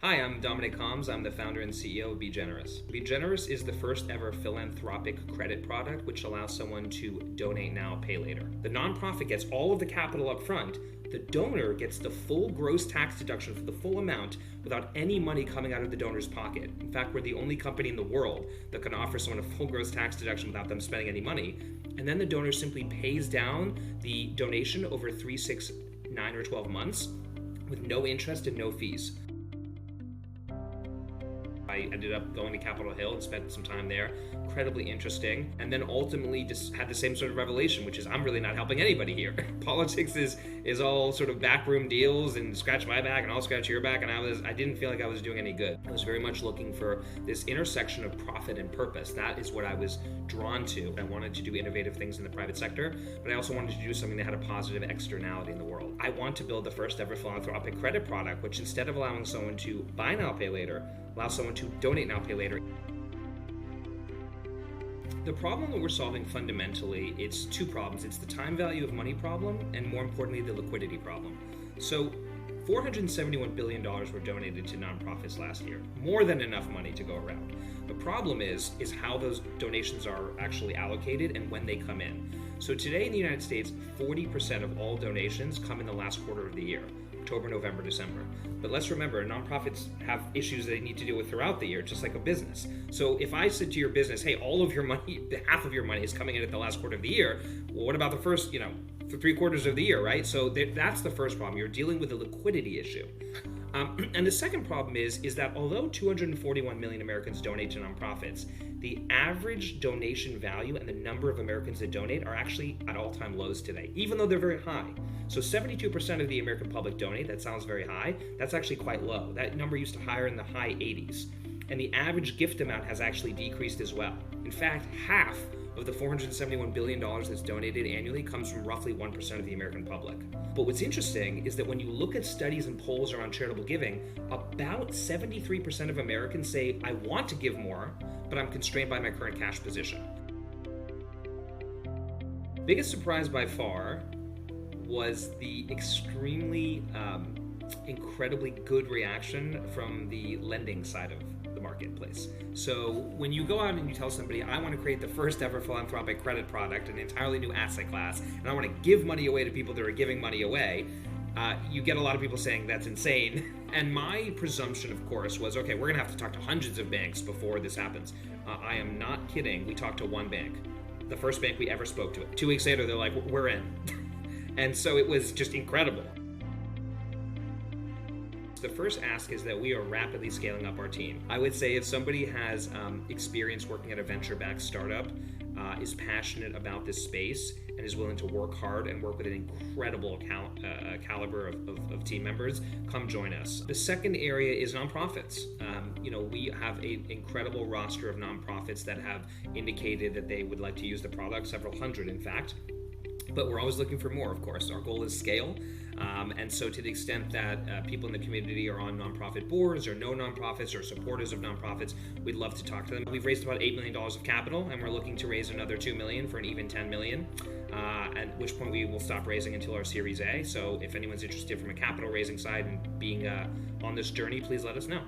Hi, I'm Dominic Kalms. I'm the founder and CEO of Be Generous. Be Generous is the first ever philanthropic credit product which allows someone to donate now, pay later. The nonprofit gets all of the capital up front. The donor gets the full gross tax deduction for the full amount without any money coming out of the donor's pocket. In fact, we're the only company in the world that can offer someone a full gross tax deduction without them spending any money. And then the donor simply pays down the donation over 3, 6, 9, or 12 months with no interest and no fees. I ended up going to Capitol Hill and spent some time there. Incredibly interesting. And then ultimately just had the same sort of revelation, which is I'm really not helping anybody here. Politics is all sort of backroom deals and scratch my back and I'll scratch your back. And I didn't feel like I was doing any good. I was very much looking for this intersection of profit and purpose. That is what I was drawn to. I wanted to do innovative things in the private sector, but I also wanted to do something that had a positive externality in the world. I want to build the first ever philanthropic credit product, which instead of allowing someone to buy now, pay later, allow someone to donate now, pay later. The problem that we're solving fundamentally, it's two problems. It's the time value of money problem, and more importantly, the liquidity problem. So $471 billion were donated to nonprofits last year. More than enough money to go around. The problem is how those donations are actually allocated and when they come in. So today in the United States, 40% of all donations come in the last quarter of the year. October, November, December. But let's remember, nonprofits have issues they need to deal with throughout the year, just like a business. So if I said to your business, hey, all of your money, half of your money is coming in at the last quarter of the year, well, what about the first, for 3 quarters of the year, right? So that's the first problem. You're dealing with a liquidity issue. And the second problem is that although 241 million Americans donate to nonprofits, the average donation value and the number of Americans that donate are actually at all-time lows today, even though they're very high. So 72% of the American public donate. That sounds very high. That's actually quite low. That number used to higher in the high 80s. And the average gift amount has actually decreased as well. In fact, half of the $471 billion that's donated annually comes from roughly 1% of the American public. But what's interesting is that when you look at studies and polls around charitable giving, about 73% of Americans say, I want to give more, but I'm constrained by my current cash position. Biggest surprise by far was the extremely incredibly good reaction from the lending side of the marketplace. So when you go out and you tell somebody, I want to create the first ever philanthropic credit product, an entirely new asset class, and I want to give money away to people that are giving money away, you get a lot of people saying that's insane. And my presumption, of course, was, okay, we're going to have to talk to hundreds of banks before this happens. I am not kidding. We talked to one bank, the first bank we ever spoke to. 2 weeks later, they're like, we're in. And so it was just incredible. The first ask is that we are rapidly scaling up our team. I would say if somebody has experience working at a venture-backed startup, is passionate about this space, and is willing to work hard and work with an incredible caliber of team members, come join us. The second area is nonprofits. We have an incredible roster of nonprofits that have indicated that they would like to use the product, several hundred in fact. But we're always looking for more, of course. Our goal is scale. And so to the extent that people in the community are on nonprofit boards or know nonprofits or supporters of nonprofits, we'd love to talk to them. We've raised about $8 million of capital, and we're looking to raise another $2 million for an even $10 million, at which point we will stop raising until our Series A. So if anyone's interested from a capital raising side and being on this journey, please let us know.